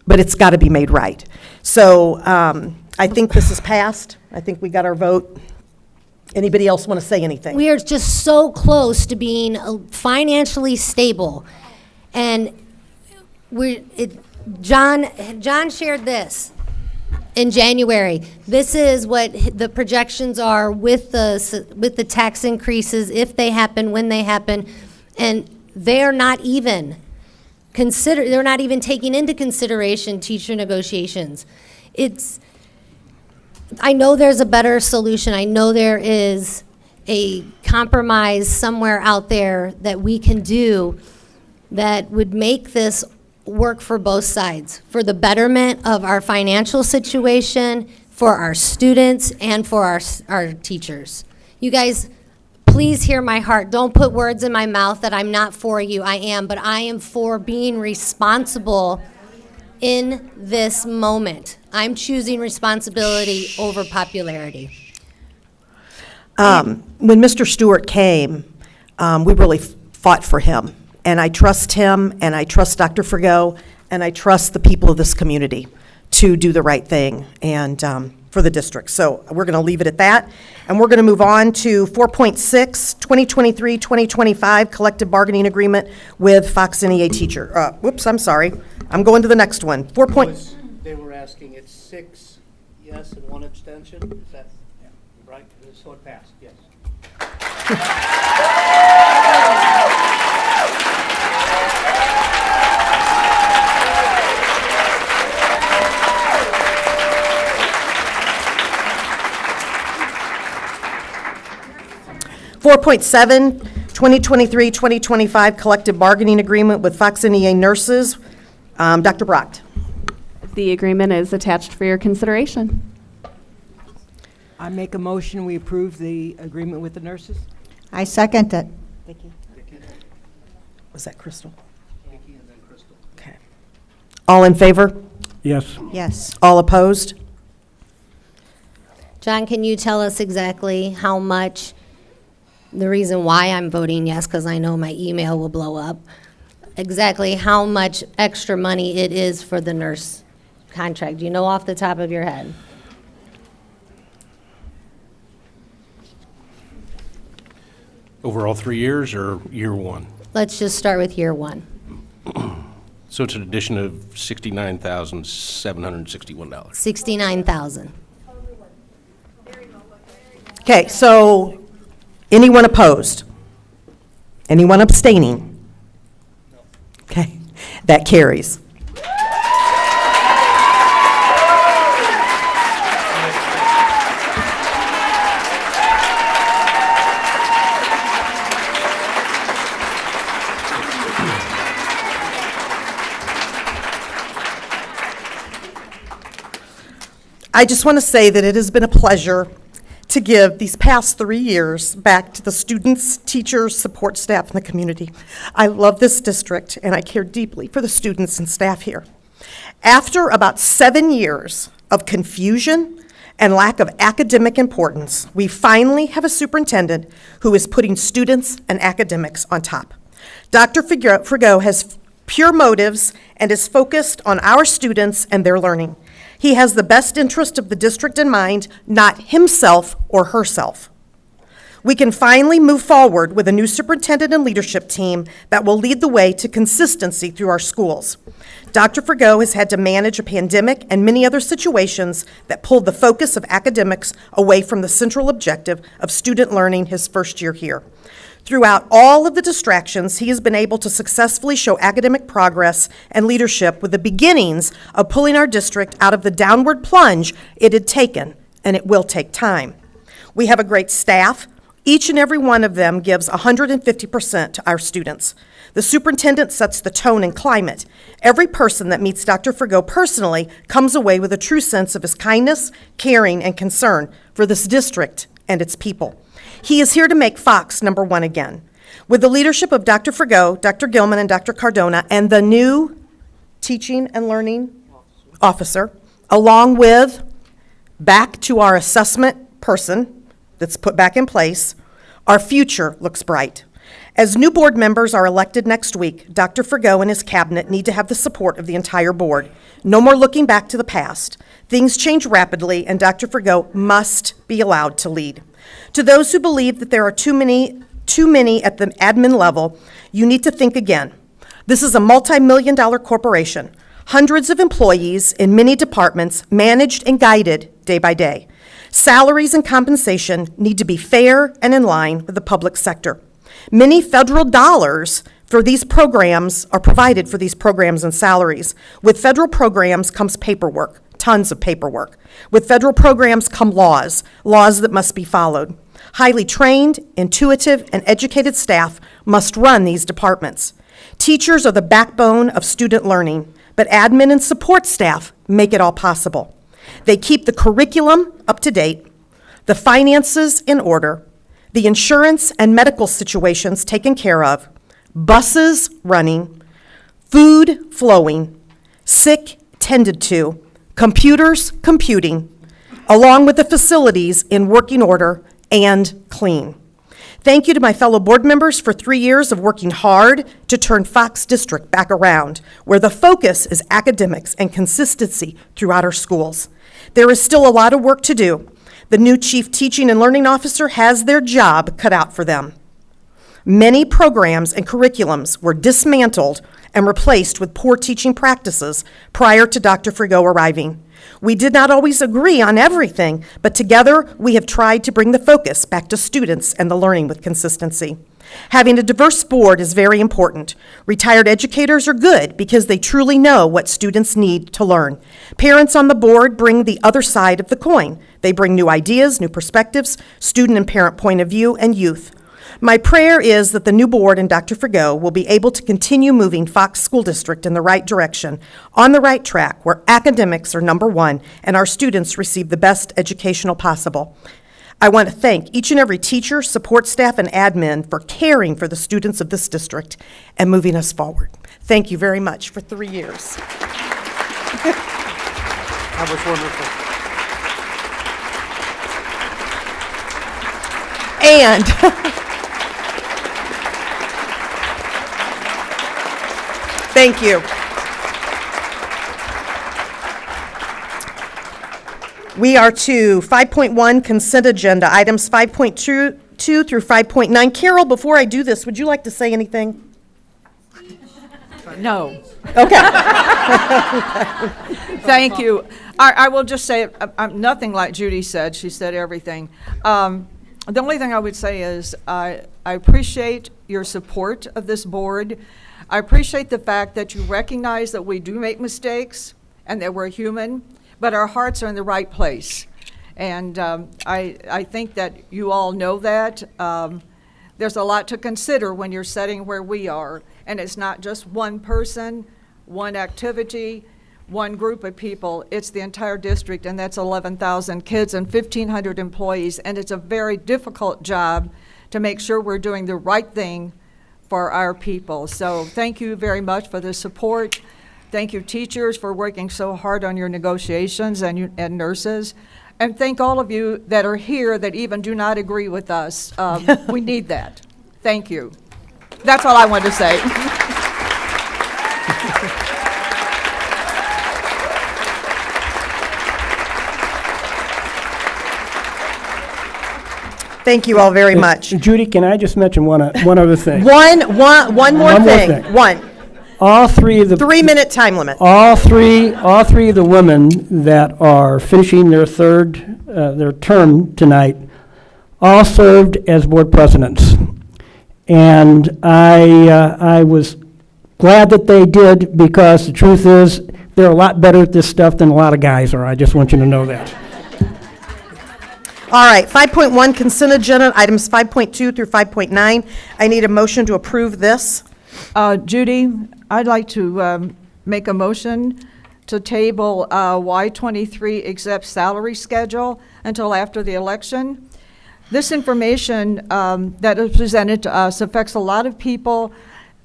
But it's got to be made right. So I think this is passed. I think we got our vote. Anybody else want to say anything? We are just so close to being financially stable. And John shared this in January. This is what the projections are with the tax increases, if they happen, when they happen. And they're not even they're not even taking into consideration teacher negotiations. I know there's a better solution. I know there is a compromise somewhere out there that we can do, that would make this work for both sides, for the betterment of our financial situation, for our students, and for our teachers. You guys, please hear my heart. Don't put words in my mouth that I'm not for you. I am, but I am for being responsible in this moment. I'm choosing responsibility over popularity. When Mr. Stewart came, we really fought for him. And I trust him, and I trust Dr. Forgo, and I trust the people of this community to do the right thing and for the district. So we're going to leave it at that. And we're going to move on to 4.6, 2023-2025 collective bargaining agreement with Fox NEA teacher. Whoops, I'm sorry. I'm going to the next one. They were asking, it's 6 yes and 1 abstention. Is that right? So it passed, yes. 4.7, 2023-2025 collective bargaining agreement with Fox NEA nurses. Dr. Brock. The agreement is attached for your consideration. I make a motion, we approve the agreement with the nurses. I second it. Vicki. Was that Crystal? Vicki and then Crystal. Okay. All in favor? Yes. Yes. All opposed? John, can you tell us exactly how much, the reason why I'm voting yes, because I know my email will blow up, exactly how much extra money it is for the nurse contract? Do you know off the top of your head? Over all 3 years or year one? Let's just start with year one. So it's an addition of $69,761. $69,000. Okay, so anyone opposed? Anyone abstaining? Okay, that carries. I just want to say that it has been a pleasure to give these past 3 years back to the students, teachers, support staff, and the community. I love this district, and I care deeply for the students and staff here. After about 7 years of confusion and lack of academic importance, we finally have a superintendent who is putting students and academics on top. Dr. Forgo has pure motives and is focused on our students and their learning. He has the best interest of the district in mind, not himself or herself. We can finally move forward with a new superintendent and leadership team that will lead the way to consistency through our schools. Dr. Forgo has had to manage a pandemic and many other situations that pulled the focus of academics away from the central objective of student learning his first year here. Throughout all of the distractions, he has been able to successfully show academic progress and leadership with the beginnings of pulling our district out of the downward plunge it had taken, and it will take time. We have a great staff. Each and every one of them gives 150% to our students. The superintendent sets the tone and climate. Every person that meets Dr. Forgo personally comes away with a true sense of his kindness, caring, and concern for this district and its people. He is here to make Fox number one again. With the leadership of Dr. Forgo, Dr. Gilman, and Dr. Cardona, and the new teaching and learning officer, along with back to our assessment person that's put back in place, our future looks bright. As new board members are elected next week, Dr. Forgo and his cabinet need to have the support of the entire board. No more looking back to the past. Things change rapidly, and Dr. Forgo must be allowed to lead. To those who believe that there are too many at the admin level, you need to think again. This is a multi-million-dollar corporation, hundreds of employees in many departments managed and guided day by day. Salaries and compensation need to be fair and in line with the public sector. Many federal dollars for these programs are provided for these programs and salaries. With federal programs comes paperwork, tons of paperwork. With federal programs come laws that must be followed. Highly trained, intuitive, and educated staff must run these departments. Teachers are the backbone of student learning, but admin and support staff make it all possible. They keep the curriculum up to date, the finances in order, the insurance and medical situations taken care of, buses running, food flowing, sick tended to, computers computing, along with the facilities in working order and clean. Thank you to my fellow board members for 3 years of working hard to turn Fox District back around, where the focus is academics and consistency throughout our schools. There is still a lot of work to do. The new Chief Teaching and Learning Officer has their job cut out for them. Many programs and curriculums were dismantled and replaced with poor teaching practices prior to Dr. Frigo arriving. We did not always agree on everything, but together we have tried to bring the focus back to students and the learning with consistency. Having a diverse board is very important. Retired educators are good because they truly know what students need to learn. Parents on the board bring the other side of the coin. They bring new ideas, new perspectives, student and parent point of view, and youth. My prayer is that the new board and Dr. Frigo will be able to continue moving Fox School District in the right direction, on the right track, where academics are number one and our students receive the best educational possible. I want to thank each and every teacher, support staff, and admin for caring for the students of this district and moving us forward. Thank you very much for 3 years. That was wonderful. And thank you. We are to 5.1 consent agenda, items 5.2 through 5.9. Carol, before I do this, would you like to say anything? No. Okay. Thank you. I will just say, I'm nothing like Judy said. She said everything. The only thing I would say is I appreciate your support of this board. I appreciate the fact that you recognize that we do make mistakes and that we're human, but our hearts are in the right place. And I think that you all know that. There's a lot to consider when you're setting where we are. And it's not just one person, one activity, one group of people. It's the entire district, and that's 11,000 kids and 1,500 employees. And it's a very difficult job to make sure we're doing the right thing for our people. So thank you very much for the support. Thank you, teachers, for working so hard on your negotiations, and nurses. And thank all of you that are here that even do not agree with us. We need that. Thank you. That's all I wanted to say. Thank you all very much. Judy, can I just mention one other thing? One more thing. One. All three of the 3-minute time limit. All three of the women that are finishing their term tonight all served as board presidents. And I was glad that they did, because the truth is they're a lot better at this stuff than a lot of guys are. I just want you to know that. All right, 5.1 consent agenda, items 5.2 through 5.9. I need a motion to approve this. Judy, I'd like to make a motion to table Y23 exempt salary schedule until after the election. This information that is presented to us affects a lot of people,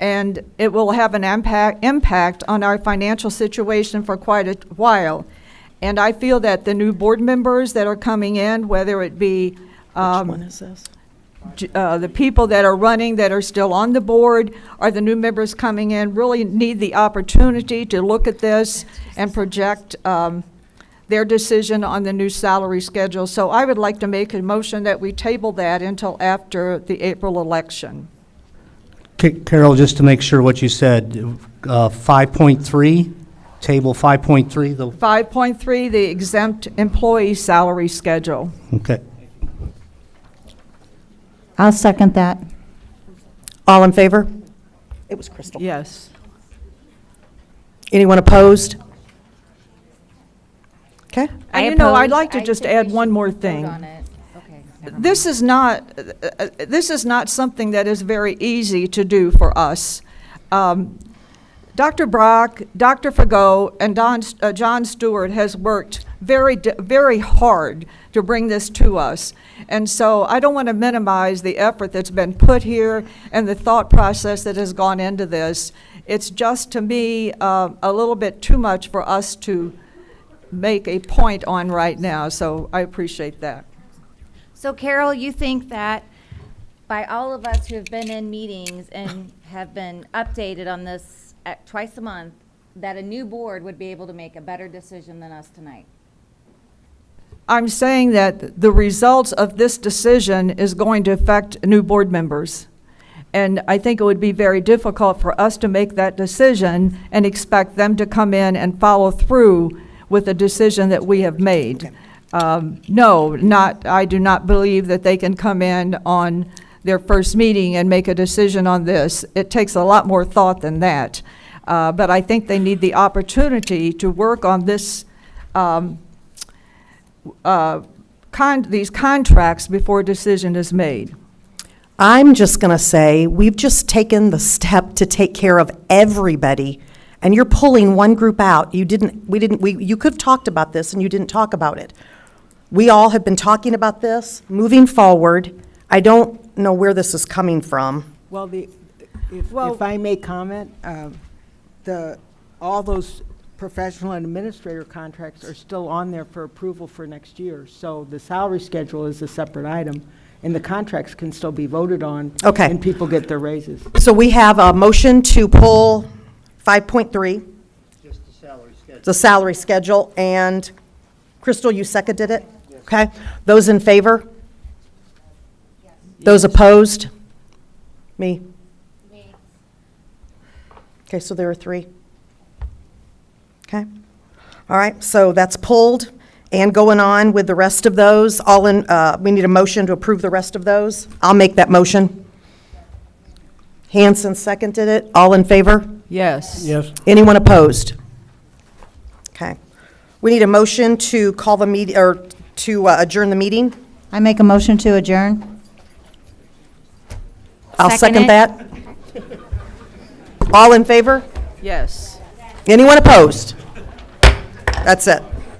and it will have an impact on our financial situation for quite a while. And I feel that the new board members that are coming in, whether it be Which one is this? The people that are running, that are still on the board, or the new members coming in, really need the opportunity to look at this and project their decision on the new salary schedule. So I would like to make a motion that we table that until after the April election. Carol, just to make sure what you said, 5.3, table 5.3. 5.3, the exempt employee salary schedule. Okay. I'll second that. All in favor? It was Crystal. Yes. Anyone opposed? Okay. And you know, I'd like to just add one more thing. This is not something that is very easy to do for us. Dr. Brock, Dr. Fagot, and John Stewart has worked very hard to bring this to us. And so I don't want to minimize the effort that's been put here and the thought process that has gone into this. It's just, to me, a little bit too much for us to make a point on right now, so I appreciate that. So Carol, you think that by all of us who have been in meetings and have been updated on this twice a month, that a new board would be able to make a better decision than us tonight? I'm saying that the results of this decision is going to affect new board members. And I think it would be very difficult for us to make that decision and expect them to come in and follow through with the decision that we have made. I do not believe that they can come in on their first meeting and make a decision on this. It takes a lot more thought than that. But I think they need the opportunity to work on this, these contracts before a decision is made. I'm just going to say, we've just taken the step to take care of everybody, and you're pulling one group out. You could have talked about this, and you didn't talk about it. We all have been talking about this, moving forward. I don't know where this is coming from. Well, if I may comment, all those professional and administrator contracts are still on there for approval for next year. So the salary schedule is a separate item, and the contracts can still be voted on. Okay. And people get their raises. So we have a motion to pull 5.3. Just the salary schedule. The salary schedule, and Crystal, you seconded it? Yes. Okay. Those in favor? Yes. Those opposed? Me? Me. Okay, so there are 3. Okay. All right, so that's pulled. And going on with the rest of those, we need a motion to approve the rest of those. I'll make that motion. Hanson seconded it. All in favor? Yes. Yes. Anyone opposed? Okay. We need a motion to call the meeting, or to adjourn the meeting. I make a motion to adjourn. I'll second Second that. All in favor? Yes. Anyone opposed? That's it.